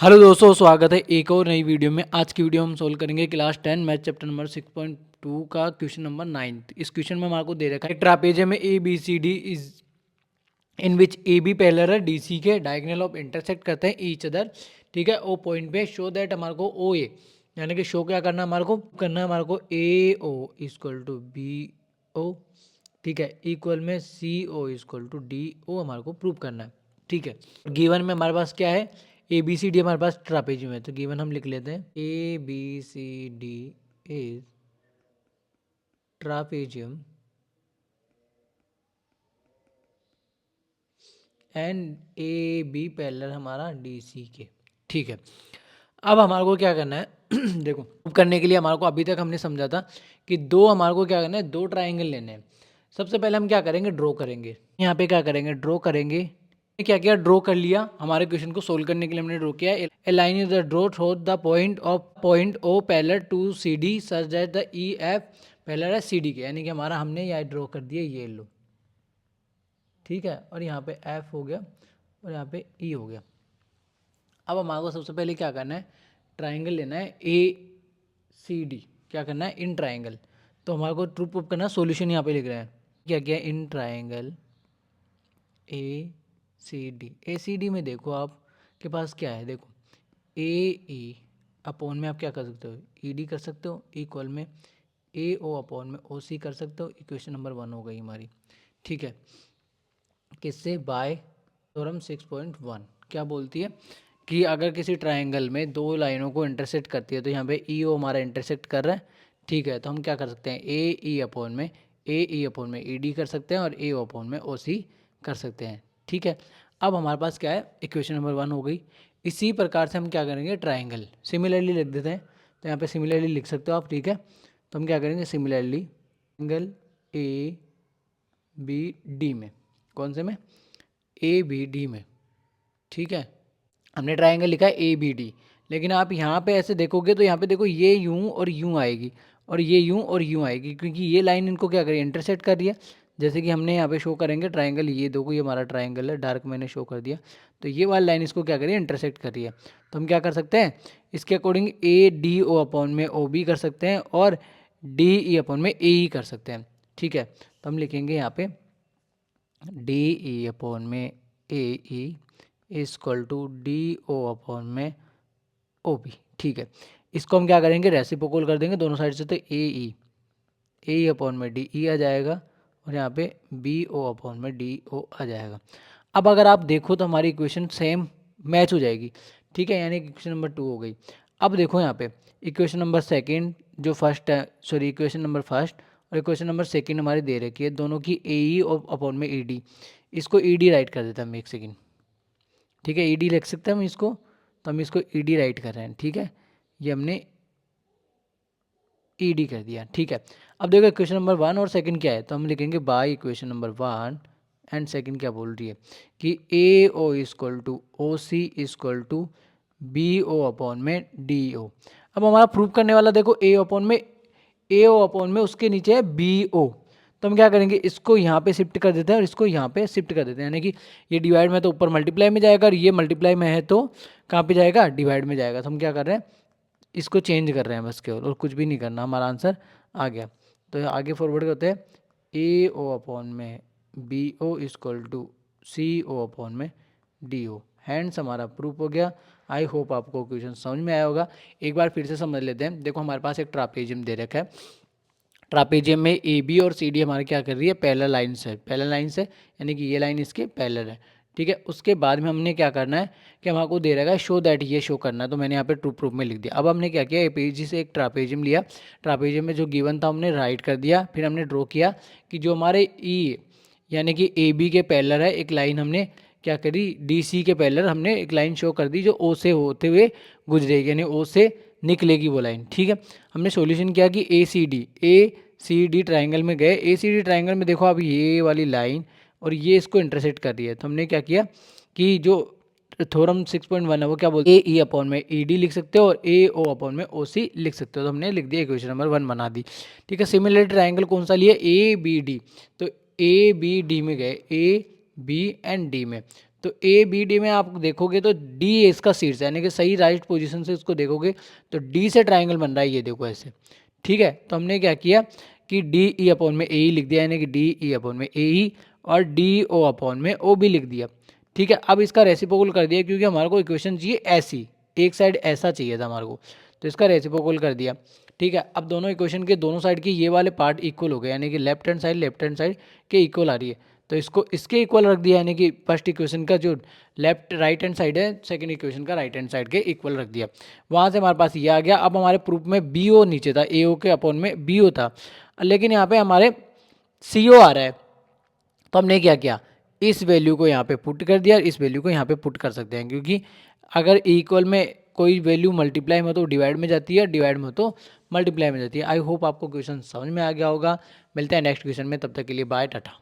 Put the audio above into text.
Hello दोस्तों, स्वागत है एक और नई वीडियो में। आज की वीडियो हम सोल्व करेंगे क्लास 10 मैथ चैप्टर नंबर 6.2 का क्वेश्चन नंबर 9। इस क्वेश्चन में हमारे को दे रखा है ट्रापेजियम में A B C D is in which A B parallel है डी सी के, डायगोनल ऑफ इंटरसेक्ट करते हैं ईच अदर। ठीक है, ओ पॉइंट पे शो दैट हमारे को ओ ए, यानी कि शो क्या करना है हमारे को A O equal to B O. ठीक है, इक्वल में C O equal to D O हमारे को प्रूव करना है। ठीक है, गिवन में हमारे पास क्या है, ए बी सी डी हमारे पास ट्रापेजियम है, तो गिवन हम लिख लेते हैं A B C D is trapezium and A B parallel हमारा डी सी के। ठीक है, अब हमारे को क्या करना है देखो, प्रूव करने के लिए हमारे को अभी तक हमने समझा था कि दो हमारे को क्या करना है, दो ट्राइंगल लेने हैं। सबसे पहले हम क्या करेंगे, ड्रॉ करेंगे। यहाँ पे क्या करेंगे, ड्रॉ करेंगे। क्या किया, ड्रॉ कर लिया। हमारे क्वेश्चन को सोल्व करने के लिए हमने ड्रॉ किया। A line is the draw through the point O parallel to C D such that the E F parallel है सी डी के, यानी कि हमारा हमने यहाँ ड्रॉ कर दिया, ये लो। ठीक है, और यहाँ पे एफ हो गया और यहाँ पे ई हो गया। अब हमारे को सबसे पहले क्या करना है, ट्राइंगल लेना है ए सी डी। क्या करना है, इन ट्राइंगल। तो हमारे को ट्रू प्रूफ करना, सॉल्यूशन यहाँ पे लिख रहे हैं। क्या किया, in triangle A C D में देखो आपके पास क्या है, देखो ए ई अपॉन में आप क्या कर सकते हो, ई डी कर सकते हो, इक्वल में ए ओ अपॉन में ओ सी कर सकते हो। इक्वेशन नंबर 1 हो गई हमारी। ठीक है, किससे, बाय थ्योरम 6.1 क्या बोलती है कि अगर किसी ट्राइंगल में दो लाइनों को इंटरसेक्ट करती है, तो यहाँ पे ई ओ हमारा इंटरसेक्ट कर रहा है। ठीक है, तो हम क्या कर सकते हैं, ए ई अपॉन में ई डी कर सकते हैं और ए ओ अपॉन में ओ सी कर सकते हैं। ठीक है, अब हमारे पास क्या है, इक्वेशन नंबर 1 हो गई। इसी प्रकार से हम क्या करेंगे, ट्राइंगल सिमिलरली लिख देते हैं। तो यहाँ पे सिमिलरली लिख सकते हो आप। ठीक है, तो हम क्या करेंगे, similarly angle A B D में, कौन से में, ए बी डी में। ठीक है, हमने ट्राइंगल लिखा है ए बी डी, लेकिन आप यहाँ पे ऐसे देखोगे तो यहाँ पे देखो ये यूं और यूं आएगी और ये यूं और यूं आएगी, क्योंकि ये लाइन इनको क्या करी, इंटरसेक्ट कर रही है। जैसे कि हमने यहाँ पे शो करेंगे ट्राइंगल, ये देखो ये हमारा ट्राइंगल है, डार्क मैंने शो कर दिया। तो ये वाली लाइन इसको क्या करिए, इंटरसेक्ट कर रही है। तो हम क्या कर सकते हैं, इसके according A D O upon में ओ बी कर सकते हैं और डी ई अपॉन में ए ई कर सकते हैं। ठीक है, तो हम लिखेंगे यहाँ पे डी ई अपॉन में A E equal to D O upon में ओ बी। ठीक है, इसको हम क्या करेंगे, रेसिप्रोकल कर देंगे दोनों साइड से। तो ए ई अपॉन में डी ई आ जाएगा और यहाँ पे बी ओ अपॉन में डी ओ आ जाएगा। अब अगर आप देखो तो हमारी इक्वेशन सेम मैच हो जाएगी। ठीक है, यानी इक्वेशन नंबर 2 हो गई। अब देखो यहाँ पे इक्वेशन नंबर सेकेंड जो फर्स्ट है, सॉरी इक्वेशन नंबर फर्स्ट और इक्वेशन नंबर सेकेंड हमारी दे रखी है, दोनों की ए ई और अपॉन में ए डी। इसको ई डी राइट कर देता हम एक सेकेंड। ठीक है, ई डी लिख सकते हैं हम इसको, तो हम इसको ई डी राइट कर रहे हैं। ठीक है, ये हमने ई डी कर दिया। ठीक है, अब देखो इक्वेशन नंबर 1 और सेकंड क्या है, तो हम लिखेंगे by equation number 1 and second क्या बोल रही है कि A O equal to O C equal to B O upon में डी ओ। अब हमारा प्रूव करने वाला देखो ए ओ अपॉन में उसके नीचे है बी ओ। तो हम क्या करेंगे, इसको यहाँ पे शिफ्ट कर देते हैं और इसको यहाँ पे शिफ्ट कर देते हैं, यानी कि ये डिवाइड में तो ऊपर मल्टीप्लाई में जाएगा और ये मल्टीप्लाई में है तो कहाँ पे जाएगा, डिवाइड में जाएगा। तो हम क्या कर रहे हैं, इसको चेंज कर रहे हैं बस केवल, और कुछ भी नहीं करना, हमारा आंसर आ गया। तो आगे फॉरवर्ड करते हैं, ए ओ अपॉन में B O equal to C O upon में डी ओ। हैंड्स हमारा प्रूफ हो गया। आई होप आपको क्वेश्चन समझ में आया होगा। एक बार फिर से समझ लेते हैं। देखो हमारे पास एक ट्रापेजियम दे रखा है, ट्रापेजियम में ए बी और सी डी हमारे क्या कर रही है, पैरेलल लाइन से, यानी कि ये लाइन इसके पैरेलल है। ठीक है, उसके बाद में हमने क्या करना है कि हमारे को दे रखा है शो दैट, ये शो करना है। तो मैंने यहाँ पे ट्रू प्रूफ में लिख दिया। अब हमने क्या किया, एपीजी से एक ट्रापेजियम लिया, ट्रापेजियम में जो गिवन था हमने राइट कर दिया। फिर हमने ड्रॉ किया कि जो हमारे ई यानी कि ए बी के पैरेलल है, एक लाइन हमने क्या करी, डी सी के पैरेलल हमने एक लाइन शो कर दी जो ओ से होते हुए गुजरेगी, यानी ओ से निकलेगी वो लाइन। ठीक है, हमने सॉल्यूशन किया कि ए सी डी ट्राइंगल में गए। ए सी डी ट्राइंगल में देखो अब ये वाली लाइन और ये इसको इंटरसेक्ट कर रही है। तो हमने क्या किया कि जो थ्योरम 6.1 है वो क्या बोलते हैं, ए ई अपॉन में ई डी लिख सकते हो और ए ओ अपॉन में ओ सी लिख सकते हो। तो हमने लिख दिया, इक्वेशन नंबर 1 बना दी। ठीक है, सिमिलर ट्राइंगल कौन सा लिया, ए बी डी। तो ए बी डी में गए, ए बी एंड डी में। तो ए बी डी में आप देखोगे तो डी इसका शीर्ष है, यानी कि सही राइट पोजीशन से इसको देखोगे तो डी से ट्राइंगल बन रहा है, ये देखो ऐसे, ठीक है। तो हमने क्या किया कि डी ई अपॉन में ए ही लिख दिया, यानी कि डी ई अपॉन में ए ही, और डी ओ अपॉन में ओ भी लिख दिया, ठीक है। अब इसका रेसिप्रोकल कर दिया, क्योंकि हमारे को इक्वेशन चाहिए ऐसी, एक साइड ऐसा चाहिए था हमारे को, तो इसका रेसिप्रोकल कर दिया, ठीक है। अब दोनों इक्वेशन के दोनों साइड के ये वाले पार्ट इक्वल हो गए, यानी कि लेफ्ट हैंड साइड के इक्वल आ रही है, तो इसको इसके इक्वल रख दिया, यानी कि फर्स्ट इक्वेशन का जो लेफ्ट राइट हैंड साइड है सेकंड इक्वेशन का राइट हैंड साइड के इक्वल रख दिया। वहाँ से हमारे पास ये आ गया। अब हमारे प्रूफ में बी ओ नीचे था, ए ओ के अपॉन में बी ओ था, लेकिन यहाँ पे हमारे सी ओ आ रहा है, तो हमने क्या किया, इस वैल्यू को यहाँ पे पुट कर दिया, इस वैल्यू को यहाँ पे पुट कर सकते हैं, क्योंकि अगर इक्वल में कोई वैल्यू मल्टीप्लाई में तो डिवाइड में जाती है, डिवाइड में तो मल्टीप्लाई में जाती है। आई होप आपको क्वेश्चन समझ में आ गया होगा। मिलते हैं नेक्स्ट क्वेश्चन में, तब तक के लिए बाय, टाटा।